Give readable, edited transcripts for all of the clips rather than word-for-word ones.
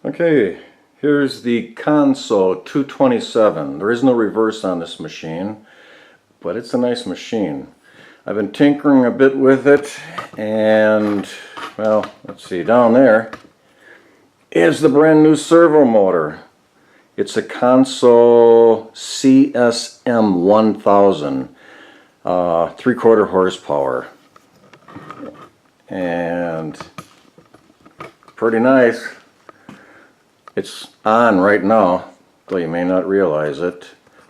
Okay, here's the console 227. There is no reverse on this machine, but it's a nice machine. I've been tinkering a bit with it, and well, let's see, down there is the brand new servo motor. It's a console CSM 1000, 3/4 horsepower, and pretty nice. It's on right now, though you may not realize it,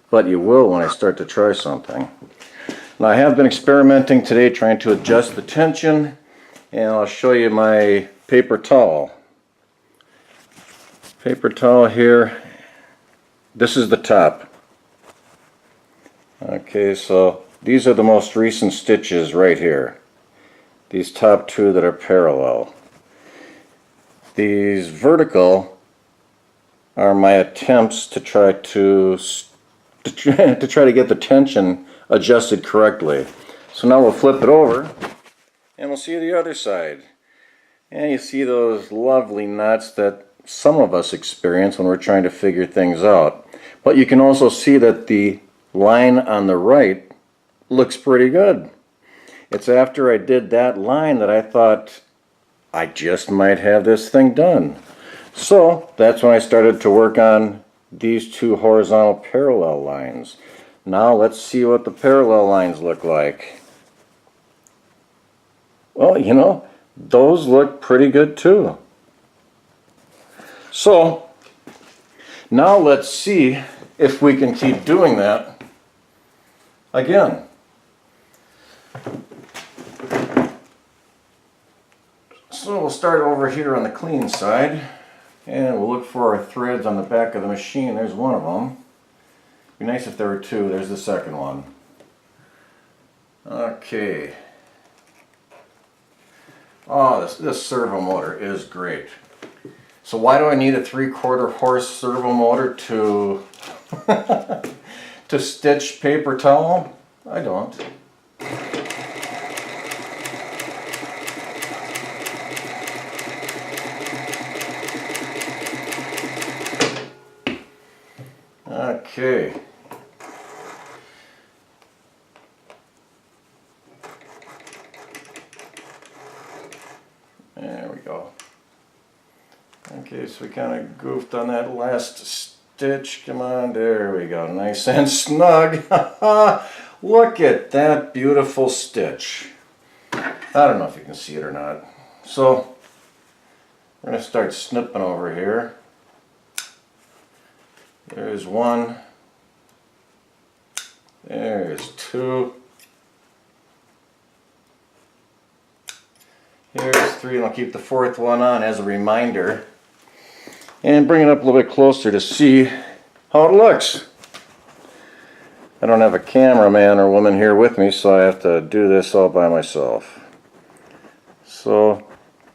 but you will when I start to try something. Now I have been experimenting today trying to adjust the tension, and I'll show you my paper towel. Paper towel here, this is the top. Okay, so these are the most recent stitches right here. These top two that are parallel. These vertical are my attempts to try to get the tension adjusted correctly. So now we'll flip it over and we'll see the other side. And you see those lovely knots that some of us experience when we're trying to figure things out. But you can also see that the line on the right looks pretty good. It's after I did that line that I thought I just might have this thing done. So that's when I started to work on these two horizontal parallel lines. Now let's see what the parallel lines look like. Well, you know, those look pretty good too. So now let's see if we can keep doing that again. So we'll start over here on the clean side. And we'll look for our threads on the back of the machine. There's one of them. Be nice if there were two. There's the second one. Okay. Oh, this servo motor is great. So why do I need a 3/4 horse servo motor to to stitch paper towel? I don't. Okay. There we go. Okay, so we kind of goofed on that last stitch. Come on, there we go. Nice and snug. Look at that beautiful stitch. I don't know if you can see it or not. So, we're going to start snipping over here. There's one, there's two, here's three, and I'll keep the fourth one on as a reminder and bring it up a little bit closer to see how it looks. I don't have a cameraman or woman here with me, so I have to do this all by myself. So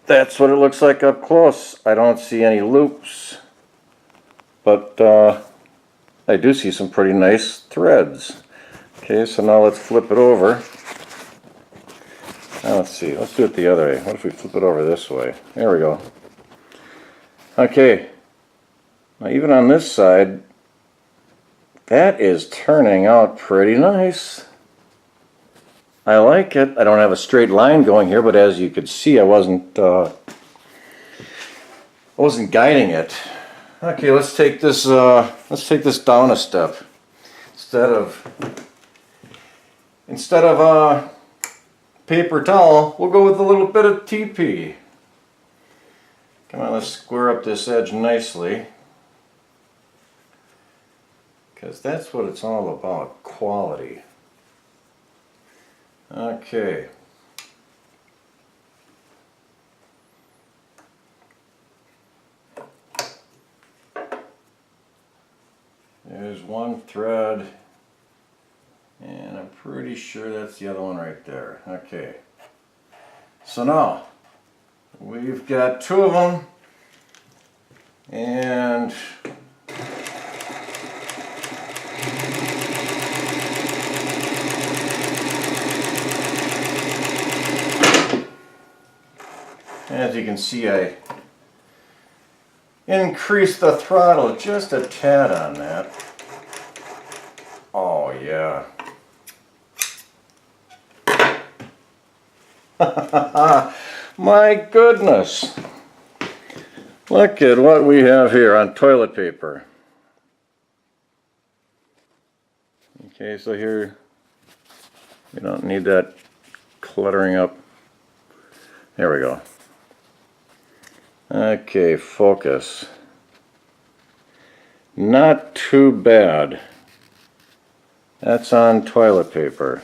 that's what it looks like up close. I don't see any loops. But I do see some pretty nice threads. Okay, so now let's flip it over. Now let's see, let's do it the other way. What if we flip it over this way? There we go. Okay, now even on this side, that is turning out pretty nice. I like it. I don't have a straight line going here, but as you could see, I wasn't guiding it. Okay, let's take this down a step. Instead of paper towel, we'll go with a little bit of TP. Come on, let's square up this edge nicely, because that's what it's all about, quality. Okay. There's one thread, and I'm pretty sure that's the other one right there. Okay, so now we've got two of them, and as you can see, I increase the throttle just a tad on that. Oh yeah. My goodness. Look at what we have here on toilet paper. Okay, so here we don't need that cluttering up. There we go. Okay, focus. Not too bad. That's on toilet paper.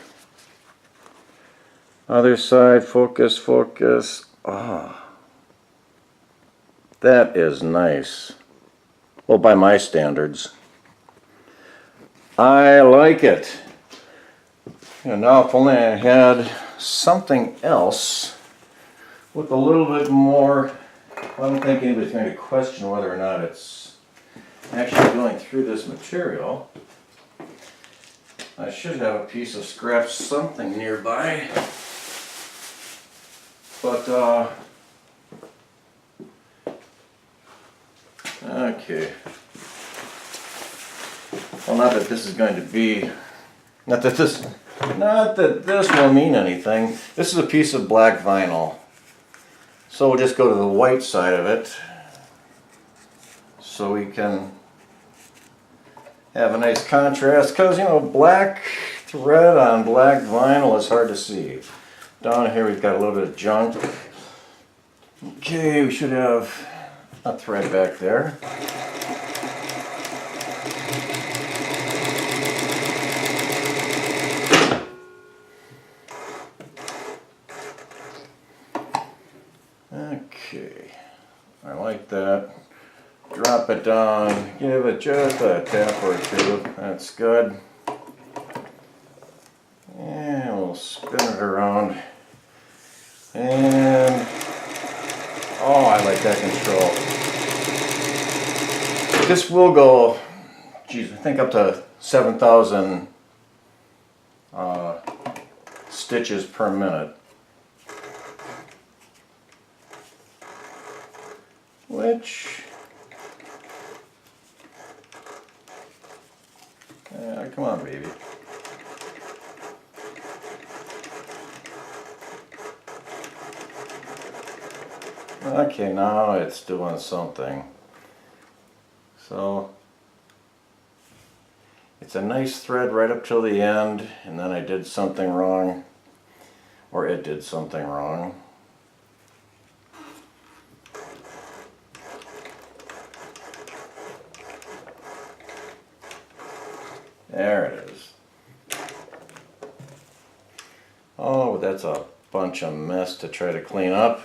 Other side, focus, focus. Ah, that is nice. Well, by my standards. I like it. And now if only I had something else with a little bit more, well, I'm thinking anybody's going to question whether or not it's actually going through this material. I should have a piece of scrap something nearby. But, okay. Well, not that this is going to be, not that this will mean anything. This is a piece of black vinyl. So we'll just go to the white side of it so we can have a nice contrast, because, you know, black thread on black vinyl is hard to see. Down here we've got a little bit of junk. Okay, we should have a thread back there. Okay, I like that. Drop it down, give it just a tap or two. That's good. And we'll spin it around. And oh, I like that control. This will go, geez, I think up to 7,000 stitches per minute. Which, come on, baby. Okay, now it's doing something. So it's a nice thread right up till the end, and then I did something wrong, or it did something wrong. There it is. Oh, that's a bunch of mess to try to clean up.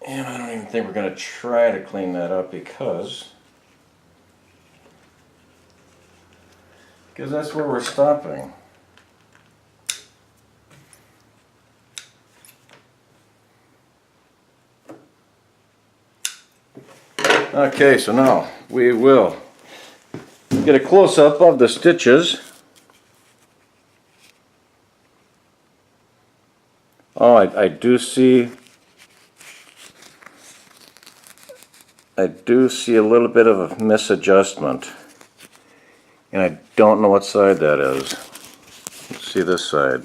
And I don't even think we're going to try to clean that up because that's where we're stopping. Okay, so now we will get a close-up of the stitches. Oh, I do see a little bit of a misadjustment, and I don't know what side that is. Let's see this side.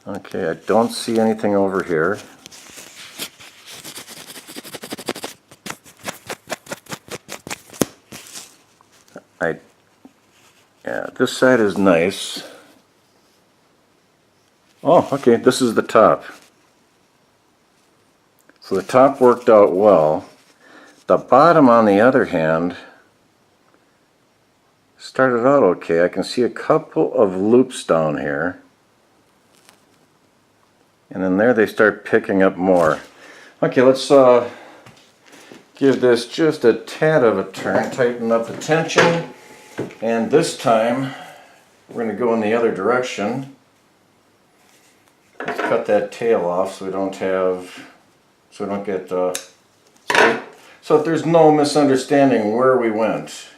Okay, I don't see anything over here. Yeah, this side is nice. Oh, okay, this is the top. So the top worked out well. The bottom, on the other hand, started out okay. I can see a couple of loops down here. And then there they start picking up more. Okay, let's give this just a tad of a turn, tighten up the tension. And this time, we're going to go in the other direction. Let's cut that tail off so we don't get, so that there's no misunderstanding where we went.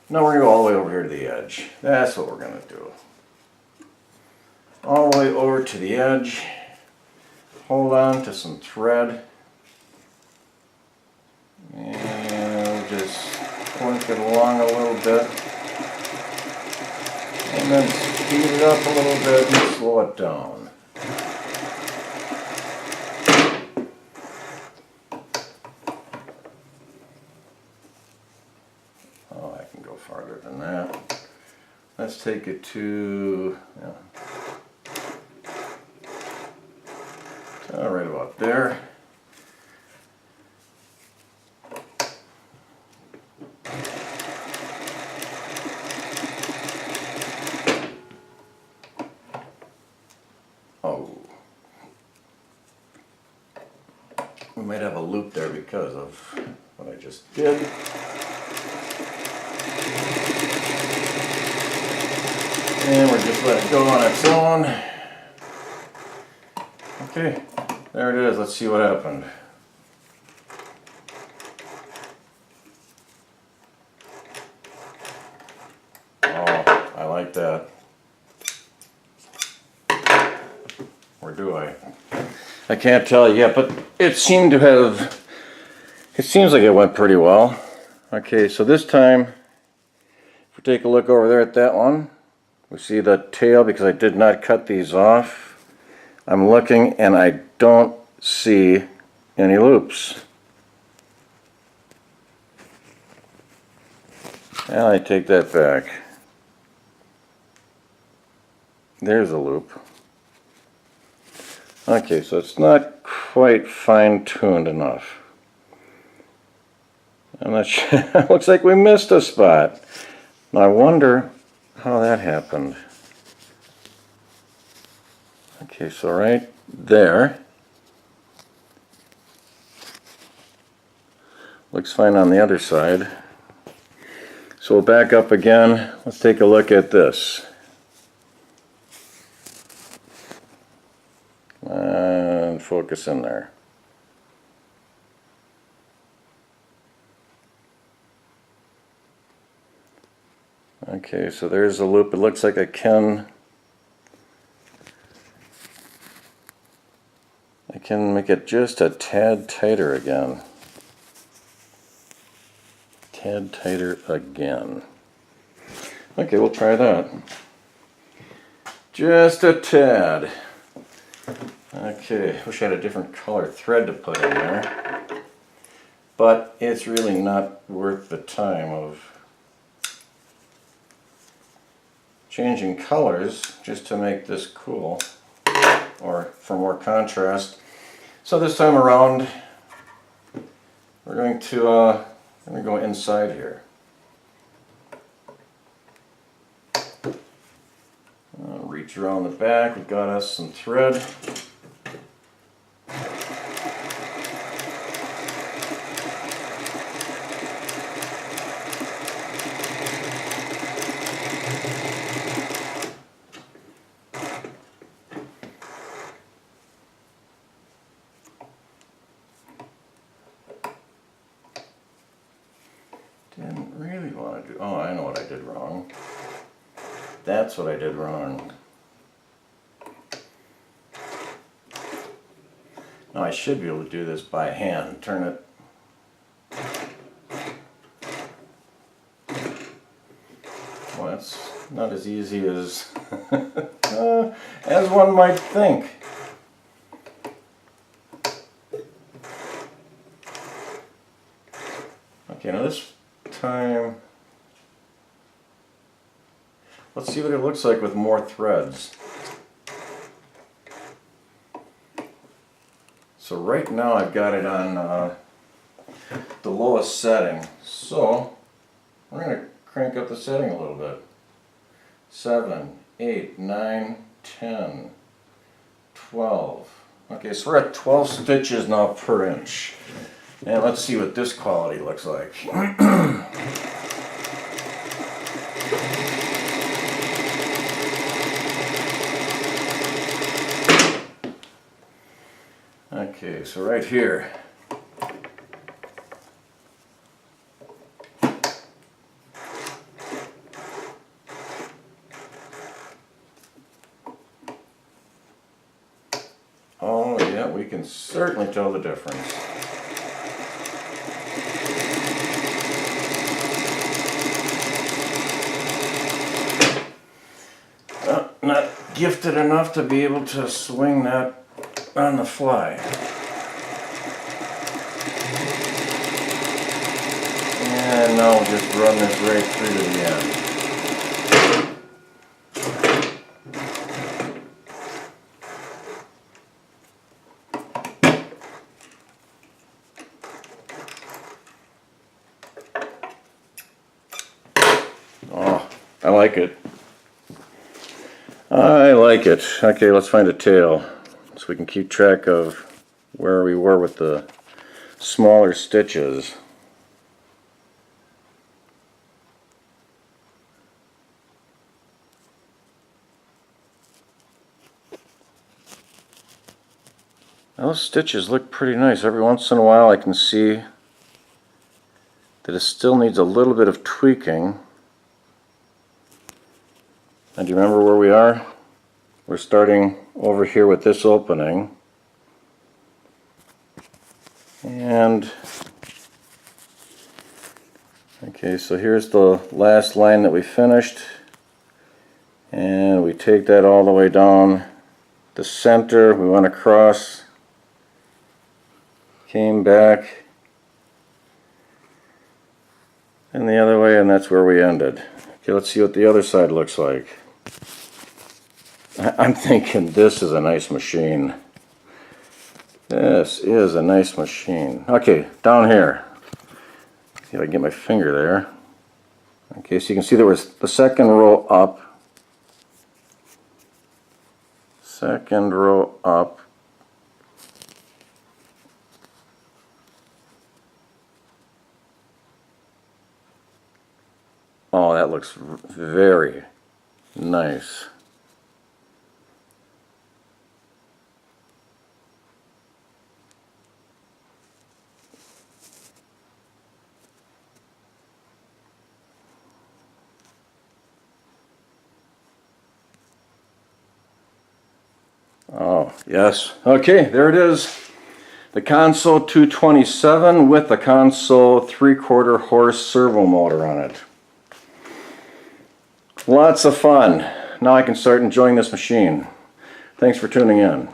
Now we're going to go all the way over here to the edge. That's what we're going to do. All the way over to the edge. Hold on to some thread. And just point it along a little bit. And then speed it up a little bit and slow it down. Oh, I can go farther than that. Let's take it to, right about there. Oh, we might have a loop there because of what I just did. And we're just let it go on its own. Okay, there it is. Let's see what happened. Oh, I like that. Or do I? I can't tell yet, but it seemed to have, it seems like it went pretty well. Okay, so this time, if we take a look over there at that one, we see the tail because I did not cut these off. I'm looking and I don't see any loops. And I take that back. There's a loop. Okay, so it's not quite fine-tuned enough. I'm not sure. Looks like we missed a spot. Now I wonder how that happened. Okay, so right there. Looks fine on the other side. So we'll back up again. Let's take a look at this. And focus in there. Okay, so there's a loop. It looks like I can make it just a tad tighter again. Tad tighter again. Okay, we'll try that. Just a tad. Okay, wish I had a different color thread to put in there. But it's really not worth the time of changing colors just to make this cool or for more contrast. So this time around we're going to go inside here. Reach around the back, we've got us some thread. Didn't really want to do, oh, I know what I did wrong. That's what I did wrong. Now I should be able to do this by hand. Turn it. Well, that's not as easy as as one might think. Okay, now this time, let's see what it looks like with more threads. So right now I've got it on the lowest setting. So we're going to crank up the setting a little bit. 7, 8, 9, 10, 12. Okay, so we're at 12 stitches now per inch. And let's see what this quality looks like. Okay, so right here. yeah, we can certainly tell the difference. Not gifted enough to be able to swing that on the fly. And now we'll just run this right through to the end. Oh, I like it. I like it. Okay, let's find a tail so we can keep track of where we were with the smaller stitches. Those stitches look pretty nice. Every once in a while I can see that it still needs a little bit of tweaking. And do you remember where we are? We're starting over here with this opening. And okay, so here's the last line that we finished. And we take that all the way down the center. We went across, came back, and the other way, and that's where we ended. Okay, let's see what the other side looks like. I'm thinking this is a nice machine. This is a nice machine. Okay, down here. See if I can get my finger there. Okay, so you can see there was the second row up. Second row up. Oh, that looks very nice. Oh, yes. Okay, there it is. The console 227 with the console 3/4 horse servo motor on it. Lots of fun. Now I can start enjoying this machine. Thanks for tuning in.